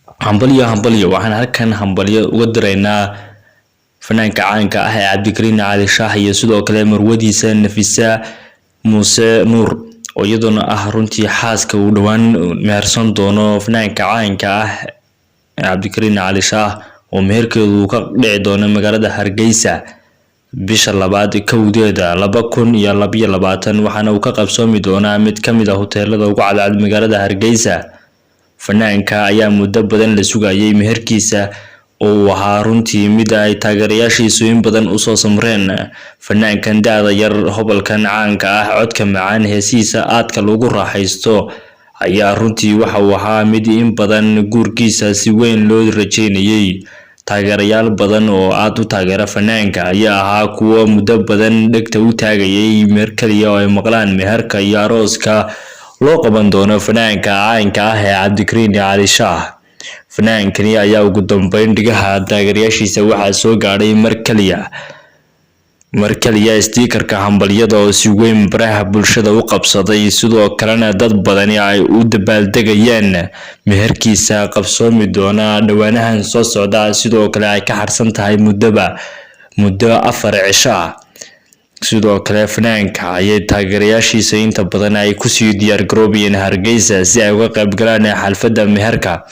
hambalyo waxaan halkan hambalyo uga diraynaa fanaanka caanka ah ee Cabdikariin Cali Shaah iyo sidoo kale marwadiisa Nafisa Muuse Nuur oo iyaduna ah runtii xaaska uu dhawaan mehersan doono fanaanka caanka ah Cabdikariin Cali Shaah oo meherkeedu ka dhici doono magaalada Hargeysa bisha labaad kowdeeda 2022 waxaana uu ka qabsoomi doonaa mid kamid ah hoteelada ugu cadcad magaalada Hargeysa. fanaanka ayaa muddo badan la sugayay meherkiisa oo waxa runtii mid ay taageerayaashiisu in badan u soo samreen. fanaankan daada yar hobalkan caanka ah codka macaan heesiisa aadka lagu raaxaysto ayaa runtii waxa uu ahaa mid in badan guurkiisa si weyn loo rajeynayay. taageerayaal badan oo aad u taageera fanaanka ayaa ahaa kuwa muddo badan dhegta u taagayay meher kaliya oo ay maqlaan meherka iyo arooska loo qaban doono fanaanka caanka ah ee Cabdikariin Cali Shaah. fanaankani ayaa ugu dambeyn dhigaha taageerayaashiisa waxaa soo gaadhay mar kaliya stiikarka hambalyada oo si weyn baraha bulshada u qabsaday, sidoo kalena dad badani ay u dabaaldegayaan meherkiisa qabsoomi doona dhawaanahan soo socda, sidoo kale ay ka harsan tahay muddo 4 cisho ah. sidoo kale fanaanka ayay taageerayaashiisa inta badan ay ku sii diyaar garoobayeen Hargeysa si ay uga qayb galaan xafladda meherka.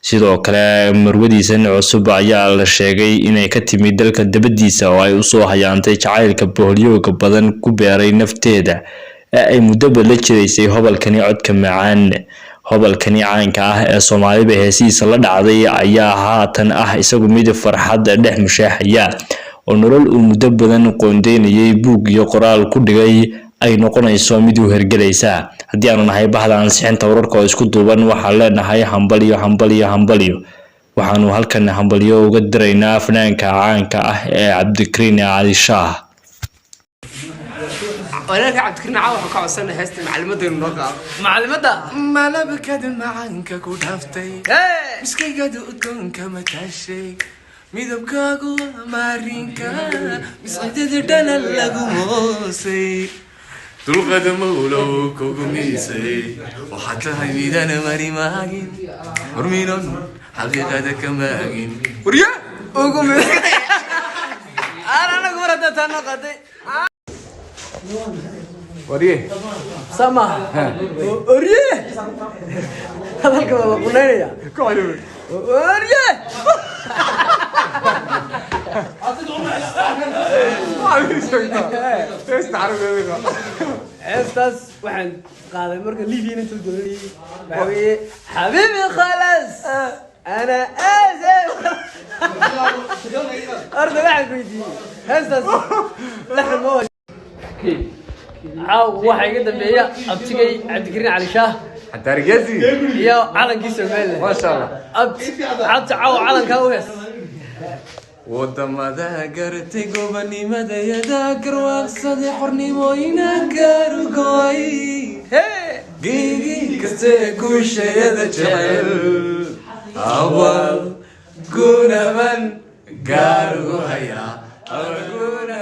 sidoo kale marwadiisa cusub ayaa la sheegay inay ka timid dalka dabadiisa oo ay u soo hayaantay jacaylka boholyooga badan ku beeray nafteeda ee ay muddo la jireysay hobalkani codka macaan. hobalkani caanka ah ee Soomaalida heesiisa la dhacday ayaa haatan ah isagu mid farxad dhex mushaxaya oo nolol uu muddo badan qoondeynayay buug iyo qoraal ku dhigay ay noqonayso mid u hergelaysa. haddii aanu nahay bahda ansixinta wararka oo isku duuban waxaan leenahay hambalyo. waxaanu halkan hambalyo uga diraynaa fanaanka caanka ah ee Cabdikariin Cali Shaah. ولكن عبد الكريم عاوح كعسنا هست معلمته النقا معلمته ما لبكد معانك كودفتي مسكي قد أكون كما تشي ميدبكاغو مارينكا مسعدد دانا لغموسي تلقد مولو كوغميسي وحتى هاي ميدان ماري ماغين ورمينون حقيقة كماغين وريا وقومي أنا قرأت تنقضي وريه سما وريه هذا الكلام قلنا كوالو وريه استاذ وحن قاعد مركز ليفين انت تقولي حبيبي خلاص انا اسف ارض واحد بيجي استاذ لحن موت waxay iga dambeeya abtigay Cabdikariin Cali Shaah حتى رجازي يا علن كيس المال ما شاء الله عبد عاو علن كاوس ودم ذاكرتي قبني مدى يذاكر واقصد حرني موينا كارقوي جيجي كستيك وشي ذا جعل أول قونا من كارقوي أول قونا